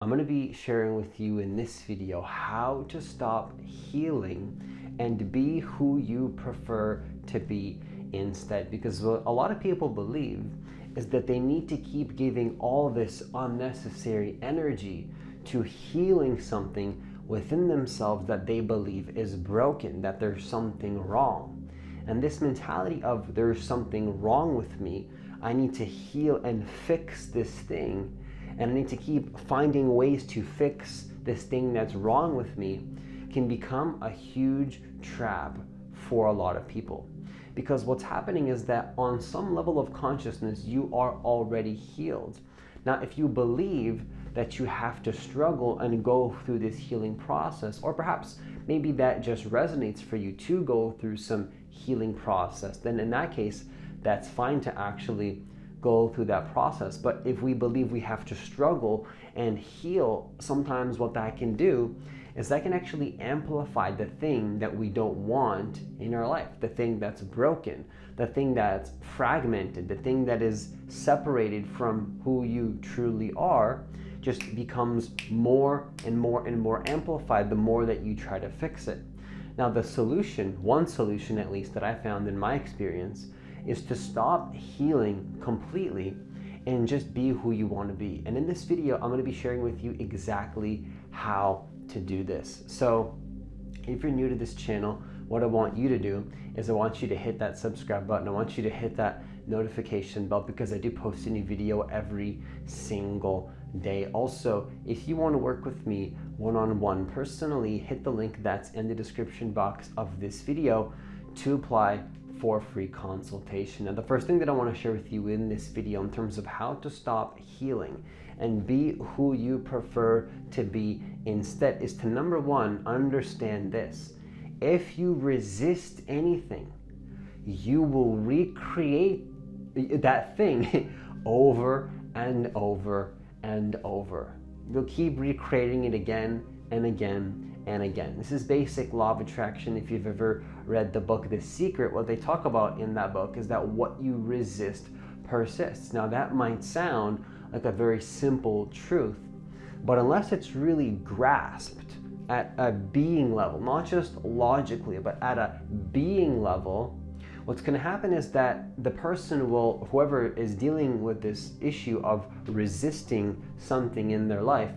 I'm going to be sharing with you in this video how to stop healing and be who you prefer to be instead. Because what a lot of people believe is that they need to keep giving all this unnecessary energy to healing something within themselves that they believe is broken, that there's something wrong. And this mentality of there's something wrong with me, I need to heal and fix this thing, and I need to keep finding ways to fix this thing that's wrong with me, can become a huge trap for a lot of people. Because what's happening is that on some level of consciousness, you are already healed. Now, if you believe that you have to struggle and go through this healing process, or perhaps maybe that just resonates for you to go through some healing process, then in that case, that's fine to actually go through that process. But if we believe we have to struggle and heal, sometimes what that can do is that can actually amplify the thing that we don't want in our life, the thing that's broken, the thing that's fragmented, the thing that is separated from who you truly are, just becomes more and more and more amplified the more that you try to fix it. Now, the solution, one solution at least that I found in my experience, is to stop healing completely and just be who you want to be. And in this video, I'm going to be sharing with you exactly how to do this. So if you're new to this channel, what I want you to do is I want you to hit that subscribe button. I want you to hit that notification bell, because I do post a new video every single day. Also, if you want to work with me one-on-one personally, hit the link that's in the description box of this video to apply for a free consultation. Now, the first thing that I want to share with you in this video in terms of how to stop healing and be who you prefer to be instead is to, number one, understand this. If you resist anything, you will recreate that thing over and over and over. You'll keep recreating it again and again and again. This is basic law of attraction. If you've ever read the book The Secret, what they talk about in that book is that what you resist persists. Now, that might sound like a very simple truth, but unless it's really grasped at a being level, not just logically, but at a being level, what's going to happen is that the person will, whoever is dealing with this issue of resisting something in their life,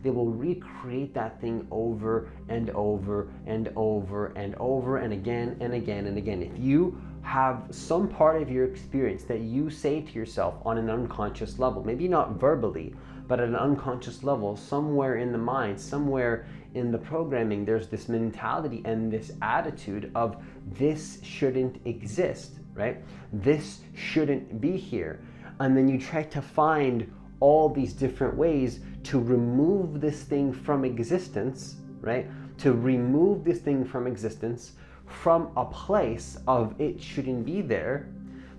they will recreate that thing over and over and over and over and again and again and again. If you have some part of your experience that you say to yourself on an unconscious level, maybe not verbally, but at an unconscious level, somewhere in the mind, somewhere in the programming, there's this mentality and this attitude of this shouldn't exist, right? This shouldn't be here. And then you try to find all these different ways to remove this thing from existence, right? To remove this thing from existence from a place of it shouldn't be there,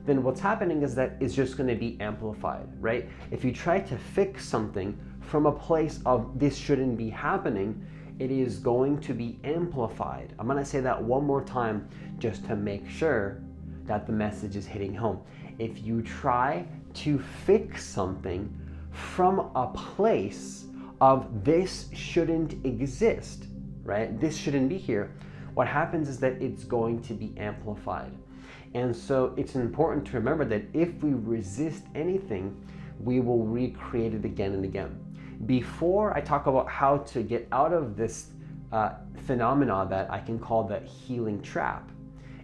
then what's happening is that it's just going to be amplified, right? If you try to fix something from a place of this shouldn't be happening, it is going to be amplified. I'm going to say that one more time just to make sure that the message is hitting home. If you try to fix something from a place of this shouldn't exist, right? This shouldn't be here. What happens is that it's going to be amplified. And so it's important to remember that if we resist anything, we will recreate it again and again. Before I talk about how to get out of this phenomena that I can call the healing trap,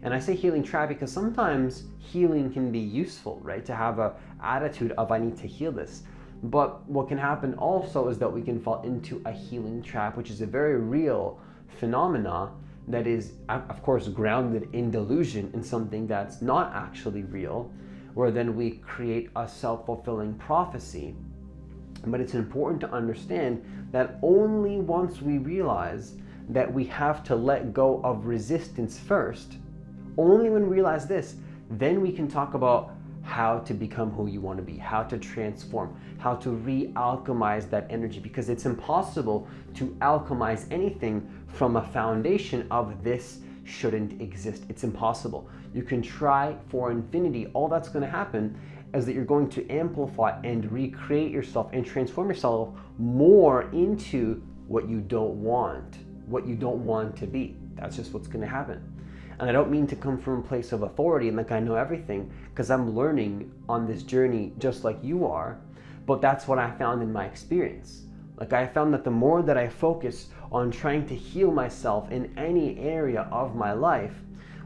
and I say healing trap because sometimes healing can be useful, right? To have an attitude of I need to heal this. But what can happen also is that we can fall into a healing trap, which is a very real phenomena that is, of course, grounded in delusion, in something that's not actually real, where then we create a self-fulfilling prophecy. But it's important to understand that only once we realize that we have to let go of resistance first, only when we realize this, then we can talk about how to become who you want to be, how to transform, how to re-alchemize that energy, because it's impossible to alchemize anything from a foundation of this shouldn't exist. It's impossible. You can try for infinity. All that's going to happen is that you're going to amplify and recreate yourself and transform yourself more into what you don't want to be. That's just what's going to happen. And I don't mean to come from a place of authority and like I know everything, because I'm learning on this journey just like you are, but that's what I found in my experience. Like I found that the more that I focus on trying to heal myself in any area of my life,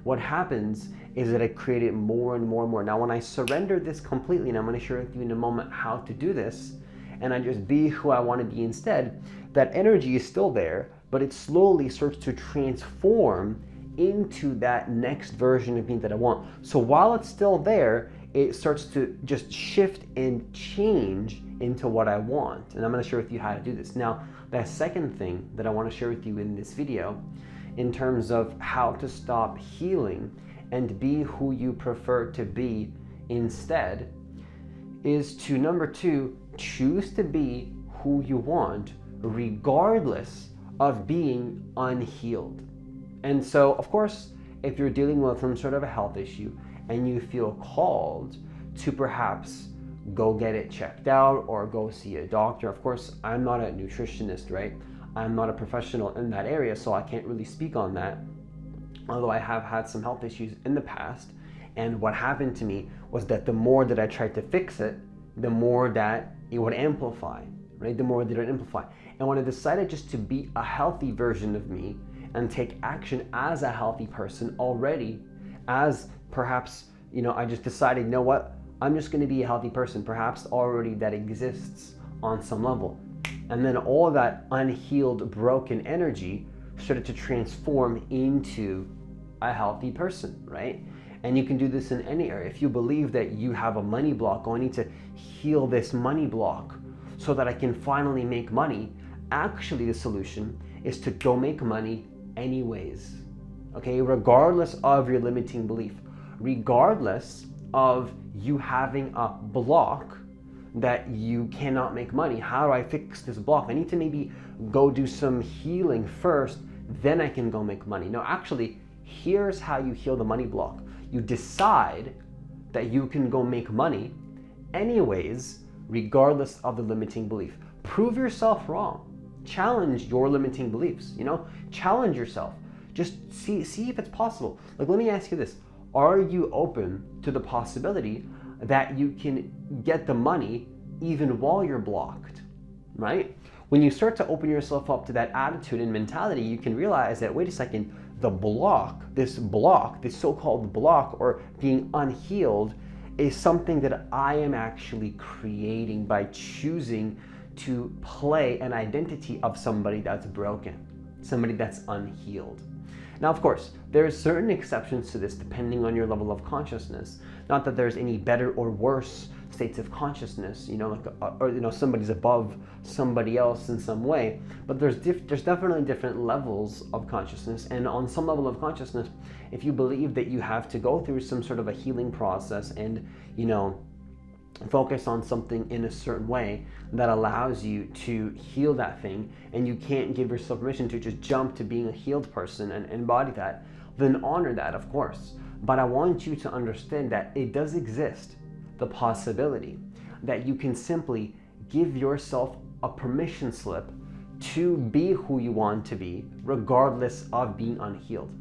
what happens is that I create it more and more and more. Now when I surrender this completely, and I'm going to share with you in a moment how to do this, and I just be who I want to be instead, that energy is still there, but it slowly starts to transform into that next version of me that I want. So while it's still there, it starts to just shift and change into what I want. And I'm going to share with you how to do this. Now, the second thing that I want to share with you in this video, in terms of how to stop healing and be who you prefer to be instead, is to, number two, choose to be who you want regardless of being unhealed. And so, of course, if you're dealing with some sort of a health issue and you feel called to perhaps go get it checked out or go see a doctor, of course, I'm not a nutritionist, right? I'm not a professional in that area, so I can't really speak on that. Although I have had some health issues in the past, and what happened to me was that the more that I tried to fix it, the more that it would amplify, right? The more that it would amplify. And when I decided just to be a healthy version of me and take action as a healthy person already, as perhaps, I just decided, you know what? I'm just going to be a healthy person, perhaps already that exists on some level. And then all that unhealed, broken energy started to transform into a healthy person, right? And you can do this in any area. If you believe that you have a money block, oh, I need to heal this money block so that I can finally make money. Actually, the solution is to go make money anyways, okay? Regardless of your limiting belief, regardless of you having a block that you cannot make money. How do I fix this block? I need to maybe go do some healing first, then I can go make money. No, actually, here's how you heal the money block. You decide that you can go make money anyways, regardless of the limiting belief. Prove yourself wrong. Challenge your limiting beliefs, challenge yourself. Just see if it's possible. Like, let me ask you this. Are you open to the possibility that you can get the money even while you're blocked, right? When you start to open yourself up to that attitude and mentality, you can realize that, wait a second, this so-called block or being unhealed is something that I am actually creating by choosing to play an identity of somebody that's broken, somebody that's unhealed. Now, of course, there are certain exceptions to this depending on your level of consciousness. Not that there's any better or worse states of consciousness, somebody's above somebody else in some way, but there's definitely different levels of consciousness. And on some level of consciousness, if you believe that you have to go through some sort of a healing process and, focus on something in a certain way that allows you to heal that thing, and you can't give yourself permission to just jump to being a healed person and embody that, then honor that, of course. But I want you to understand that it does exist, the possibility that you can simply give yourself a permission slip to be who you want to be, regardless of being unhealed.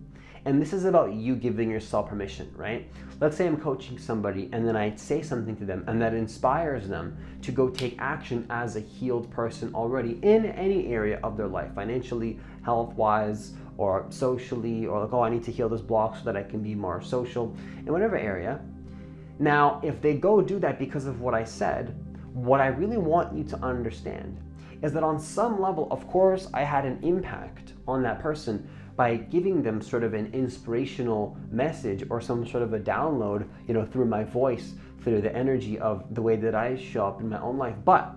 And this is about you giving yourself permission, right? Let's say I'm coaching somebody and then I say something to them and that inspires them to go take action as a healed person already in any area of their life, financially, health-wise, or socially, or like, oh, I need to heal this block so that I can be more social, in whatever area. Now, if they go do that because of what I said, what I really want you to understand is that on some level, of course, I had an impact on that person by giving them sort of an inspirational message or some sort of a download, through my voice, through the energy of the way that I show up in my own life. But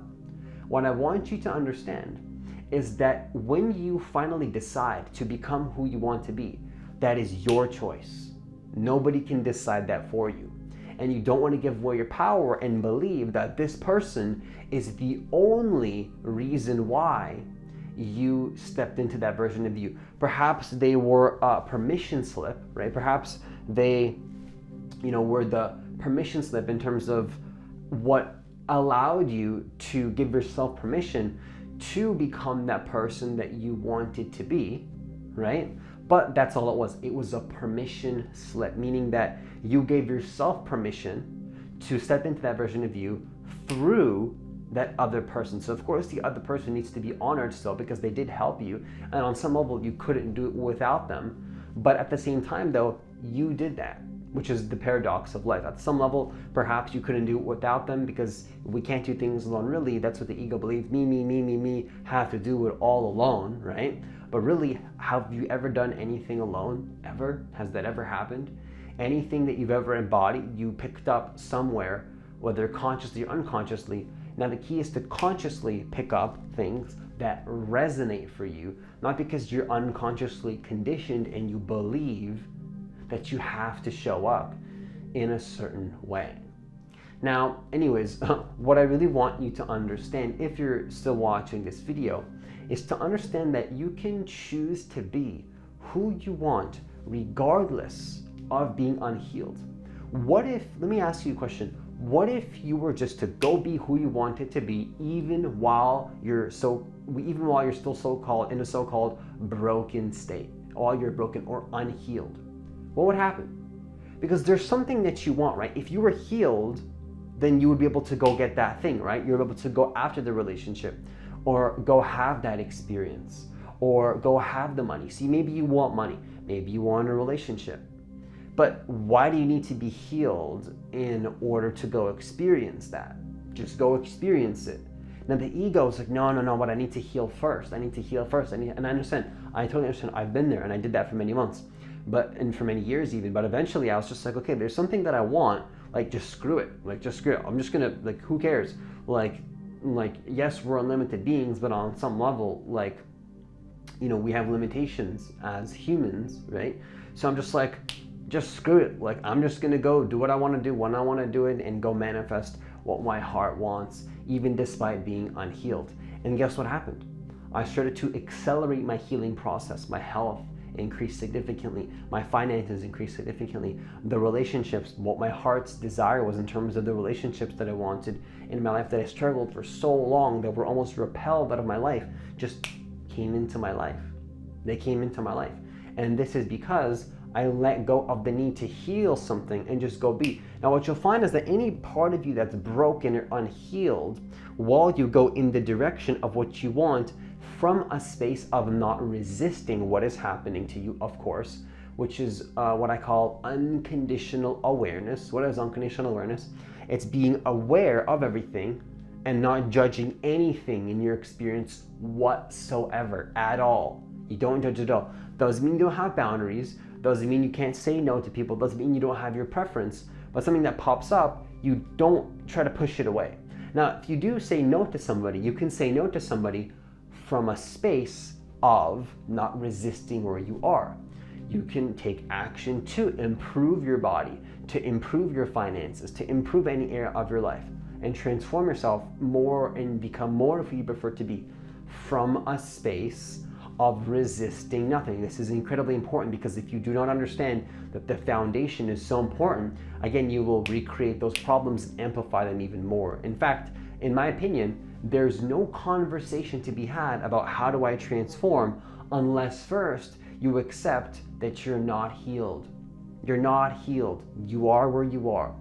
what I want you to understand is that when you finally decide to become who you want to be, that is your choice. Nobody can decide that for you. And you don't want to give away your power and believe that this person is the only reason why you stepped into that version of you. Perhaps they were a permission slip, right? Perhaps they, were the permission slip in terms of what allowed you to give yourself permission to become that person that you wanted to be, right? But that's all it was. It was a permission slip, meaning that you gave yourself permission to step into that version of you through that other person. So of course the other person needs to be honored still because they did help you, and on some level you couldn't do it without them. But at the same time though, you did that, which is the paradox of life. At some level, perhaps you couldn't do it without them because we can't do things alone. Really, that's what the ego believes. Me, have to do it all alone, right? But really, have you ever done anything alone? Ever? Has that ever happened? Anything that you've ever embodied, you picked up somewhere, whether consciously or unconsciously. Now the key is to consciously pick up things that resonate for you, not because you're unconsciously conditioned and you believe that you have to show up in a certain way. Now, anyways, what I really want you to understand, if you're still watching this video, is to understand that you can choose to be who you want regardless of being unhealed. What if, let me ask you a question, what if you were just to go be who you wanted to be even while you're still so-called in a so-called broken state, while you're broken or unhealed? What would happen? Because there's something that you want, right? If you were healed, then you would be able to go get that thing, right? You're able to go after the relationship or go have that experience or go have the money. See, maybe you want money, maybe you want a relationship, but why do you need to be healed in order to go experience that? Just go experience it. Now the ego is like, no, but I need to heal first. And I understand, I totally understand. I've been there and I did that for many months. And for many years even, but eventually I was just like, okay, there's something that I want, like just screw it. I'm just gonna, like, who cares? Like yes, we're unlimited beings, but on some level, like, you know, we have limitations as humans, right? So I'm just like, just screw it. Like, I'm just gonna go do what I want to do when I want to do it and go manifest what my heart wants, even despite being unhealed. And guess what happened? I started to accelerate my healing process. My health increased significantly, my finances increased significantly, the relationships, what my heart's desire was in terms of the relationships that I wanted in my life that I struggled for so long, that were almost repelled out of my life, just came into my life. They came into my life. And this is because I let go of the need to heal something and just go be. Now what you'll find is that any part of you that's broken or unhealed, while you go in the direction of what you want, from a space of not resisting what is happening to you, of course, which is what I call unconditional awareness. What is unconditional awareness? It's being aware of everything and not judging anything in your experience whatsoever, at all. You don't judge at all. Doesn't mean you don't have boundaries, doesn't mean you can't say no to people, doesn't mean you don't have your preference, but something that pops up, you don't try to push it away. Now, if you do say no to somebody, you can say no to somebody from a space of not resisting where you are. You can take action to improve your body, to improve your finances, to improve any area of your life, and transform yourself more and become more of who you prefer to be from a space of resisting nothing. This is incredibly important, because if you do not understand that the foundation is so important, again, you will recreate those problems and amplify them even more. In fact, in my opinion, there's no conversation to be had about how do I transform unless first you accept that you're not healed. You're not healed. You are where you are.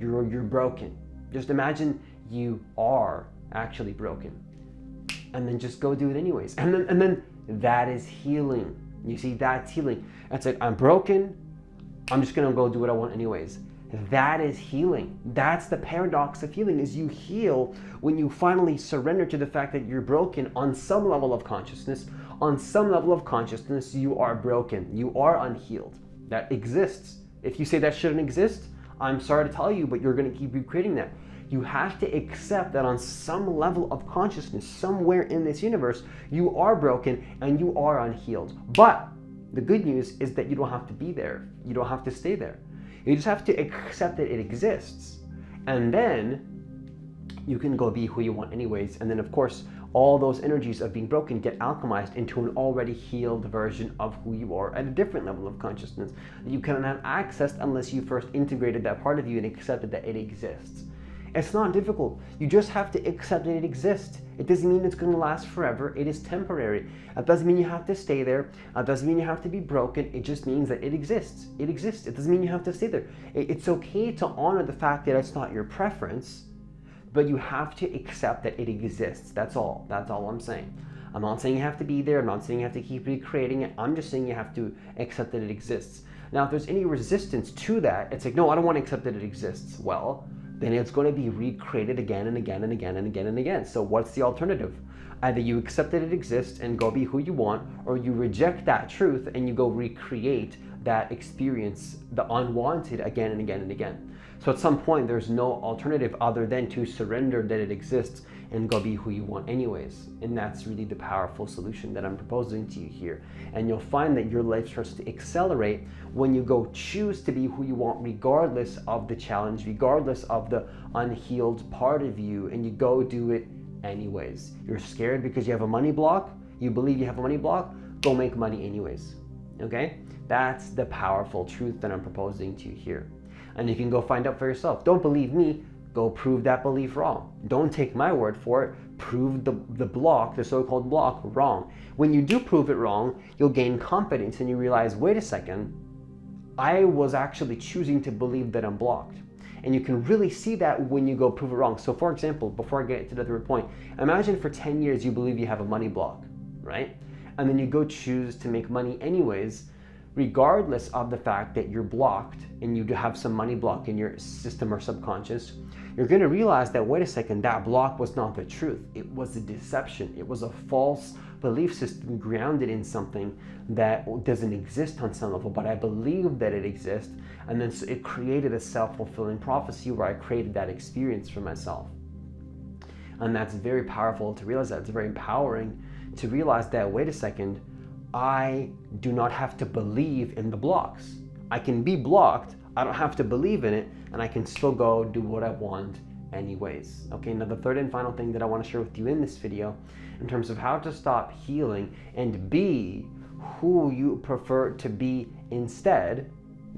You're broken. Just imagine you are actually broken. And then just go do it anyways. And then that is healing. You see, that's healing. It's like, I'm broken, I'm just gonna go do what I want anyways. That is healing. That's the paradox of healing, is you heal when you finally surrender to the fact that you're broken on some level of consciousness. On some level of consciousness, you are broken. You are unhealed. That exists. If you say that shouldn't exist, I'm sorry to tell you, but you're gonna keep recreating that. You have to accept that on some level of consciousness, somewhere in this universe, you are broken and you are unhealed. But the good news is that you don't have to be there. You don't have to stay there. You just have to accept that it exists. And then you can go be who you want anyways. And then of course, all those energies of being broken get alchemized into an already healed version of who you are at a different level of consciousness that you cannot have accessed unless you first integrated that part of you and accepted that it exists. It's not difficult. You just have to accept that it exists. It doesn't mean it's going to last forever. It is temporary. It doesn't mean you have to stay there. It doesn't mean you have to be broken. It just means that it exists. It exists. It doesn't mean you have to stay there. It's okay to honor the fact that it's not your preference, but you have to accept that it exists. That's all. That's all I'm saying. I'm not saying you have to be there. I'm not saying you have to keep recreating it. I'm just saying you have to accept that it exists. Now, if there's any resistance to that, it's like, no, I don't want to accept that it exists. Well, then it's going to be recreated again and again and again and again and again. So what's the alternative? Either you accept that it exists and go be who you want, or you reject that truth and you go recreate that experience, the unwanted, again and again and again. So at some point, there's no alternative other than to surrender that it exists and go be who you want anyways. And that's really the powerful solution that I'm proposing to you here. And you'll find that your life starts to accelerate when you go choose to be who you want, regardless of the challenge, regardless of the unhealed part of you, and you go do it anyways. You're scared because you have a money block. You believe you have a money block. Go make money anyways. Okay? That's the powerful truth that I'm proposing to you here. And you can go find out for yourself. Don't believe me. Go prove that belief wrong. Don't take my word for it. Prove the block, the so-called block, wrong. When you do prove it wrong, you'll gain confidence and you realize, wait a second, I was actually choosing to believe that I'm blocked. And you can really see that when you go prove it wrong. So for example, before I get to the third point, imagine for 10 years you believe you have a money block, right? And then you go choose to make money anyways, regardless of the fact that you're blocked and you have some money block in your system or subconscious. You're going to realize that, wait a second, that block was not the truth. It was a deception. It was a false belief system grounded in something that doesn't exist on some level, but I believe that it exists. And then so it created a self-fulfilling prophecy where I created that experience for myself. And that's very powerful to realize that. It's very empowering to realize that, wait a second, I do not have to believe in the blocks. I can be blocked, I don't have to believe in it, and I can still go do what I want anyways. Okay, now the third and final thing that I want to share with you in this video, in terms of how to stop healing and be who you prefer to be instead,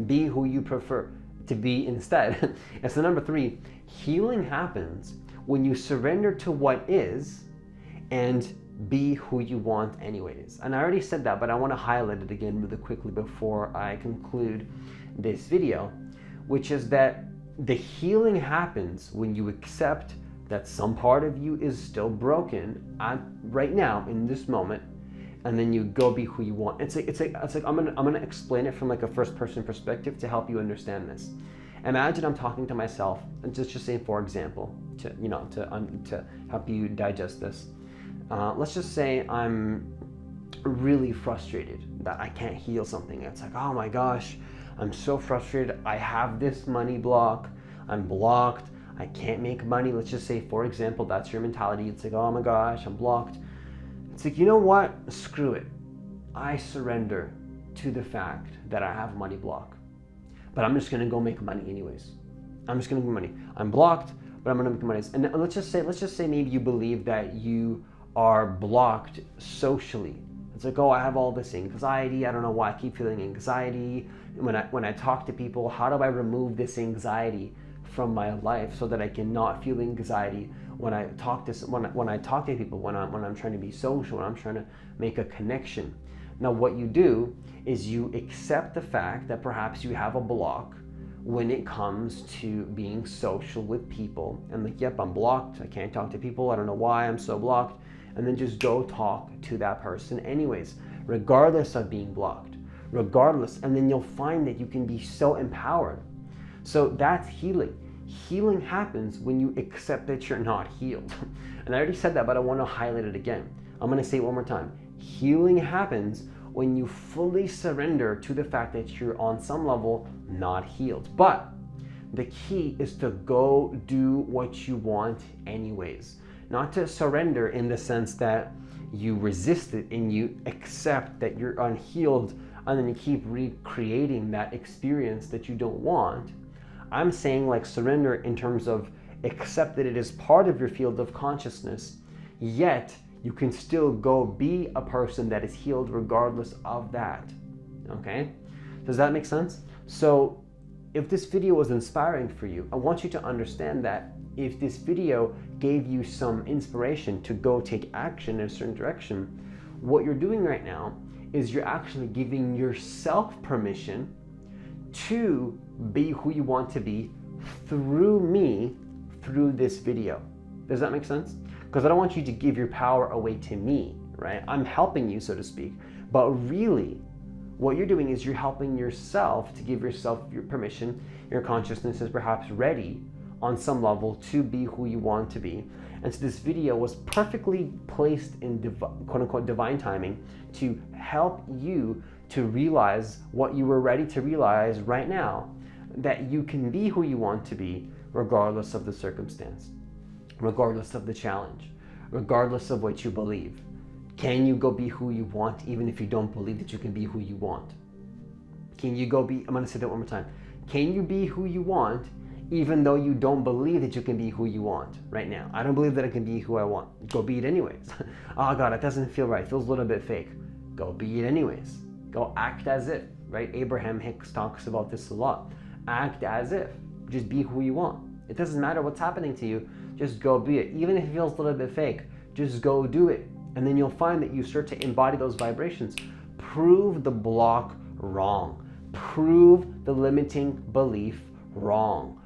be who you prefer to be instead. And so number 3, healing happens when you surrender to what is and be who you want anyways. And I already said that, but I want to highlight it again really quickly before I conclude this video, which is that the healing happens when you accept that some part of you is still broken right now in this moment, and then you go be who you want. It's like I'm gonna explain it from like a first person perspective to help you understand this. Imagine I'm talking to myself, and just say for example, to help you digest this. Let's just say I'm really frustrated that I can't heal something. It's like, oh my gosh, I'm so frustrated. I have this money block. I'm blocked. I can't make money. Let's just say, for example, that's your mentality. It's like, oh my gosh, I'm blocked. It's like, you know what? Screw it. I surrender to the fact that I have a money block. But I'm just going to go make money anyways. I'm just going to make money. I'm blocked, but I'm going to make money. And let's just say maybe you believe that you are blocked socially. It's like, oh, I have all this anxiety. I don't know why I keep feeling anxiety. When I talk to people, how do I remove this anxiety from my life so that I can not feel anxiety when I talk to people, when I'm trying to be social, when I'm trying to make a connection. Now, what you do is you accept the fact that perhaps you have a block when it comes to being social with people, and like, yep, I'm blocked. I can't talk to people. I don't know why I'm so blocked. And then just go talk to that person anyways, regardless of being blocked, regardless. And then you'll find that you can be so empowered. So that's healing. Healing happens when you accept that you're not healed. And I already said that, but I want to highlight it again. I'm going to say it one more time. Healing happens when you fully surrender to the fact that you're on some level not healed. But the key is to go do what you want anyways. Not to surrender in the sense that you resist it and you accept that you're unhealed and then you keep recreating that experience that you don't want. I'm saying like surrender in terms of accept that it is part of your field of consciousness, yet you can still go be a person that is healed regardless of that. Okay? Does that make sense? So if this video was inspiring for you, I want you to understand that if this video gave you some inspiration to go take action in a certain direction, what you're doing right now is you're actually giving yourself permission to be who you want to be through me, through this video. Does that make sense? Because I don't want you to give your power away to me, right? I'm helping you, so to speak, but really what you're doing is you're helping yourself to give yourself your permission. Your consciousness is perhaps ready on some level to be who you want to be. And so this video was perfectly placed in quote unquote divine timing to help you to realize what you were ready to realize right now, that you can be who you want to be regardless of the circumstance, regardless of the challenge, regardless of what you believe. Can you go be who you want even if you don't believe that you can be who you want? Can you go be, I'm going to say that one more time. Can you be who you want even though you don't believe that you can be who you want right now? I don't believe that I can be who I want. Go be it anyways. Oh God, it doesn't feel right. It feels a little bit fake. Go be it anyways. Go act as if, right? Abraham Hicks talks about this a lot. Act as if. Just be who you want. It doesn't matter what's happening to you. Just go be it. Even if it feels a little bit fake, just go do it. And then you'll find that you start to embody those vibrations. Prove the block wrong. Prove the limiting belief wrong.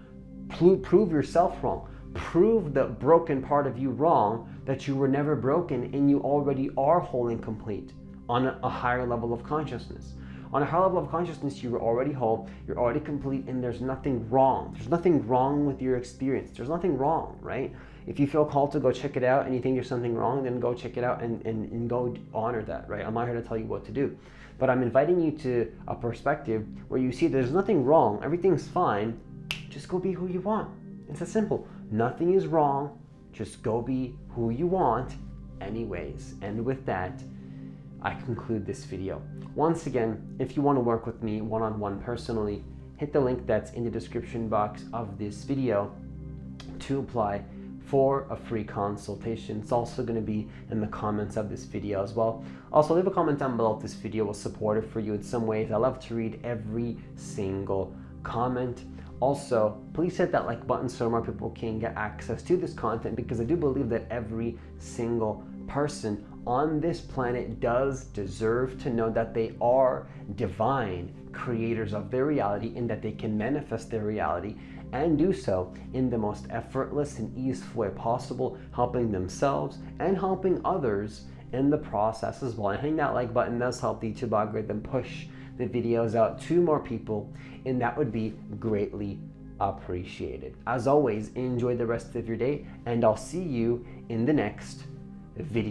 Prove yourself wrong. Prove the broken part of you wrong, that you were never broken and you already are whole and complete on a higher level of consciousness. On a higher level of consciousness, you are already whole, you're already complete, and there's nothing wrong. There's nothing wrong with your experience. There's nothing wrong, right? If you feel called to go check it out and you think there's something wrong, then go check it out and go honor that, right? I'm not here to tell you what to do. But I'm inviting you to a perspective where you see there's nothing wrong, everything's fine, just go be who you want. It's that simple. Nothing is wrong, just go be who you want anyways. And with that, I conclude this video. Once again, if you want to work with me one-on-one personally, hit the link that's in the description box of this video to apply for a free consultation. It's also going to be in the comments of this video as well. Also, leave a comment down below if this video was supportive for you in some ways. I love to read every single comment. Also, please hit that like button so more people can get access to this content, because I do believe that every single person on this planet does deserve to know that they are divine creators of their reality and that they can manifest their reality and do so in the most effortless and easeful way possible, helping themselves and helping others in the process as well. And hitting that like button does help the YouTube algorithm push the videos out to more people, and that would be greatly appreciated. As always, enjoy the rest of your day, and I'll see you in the next video.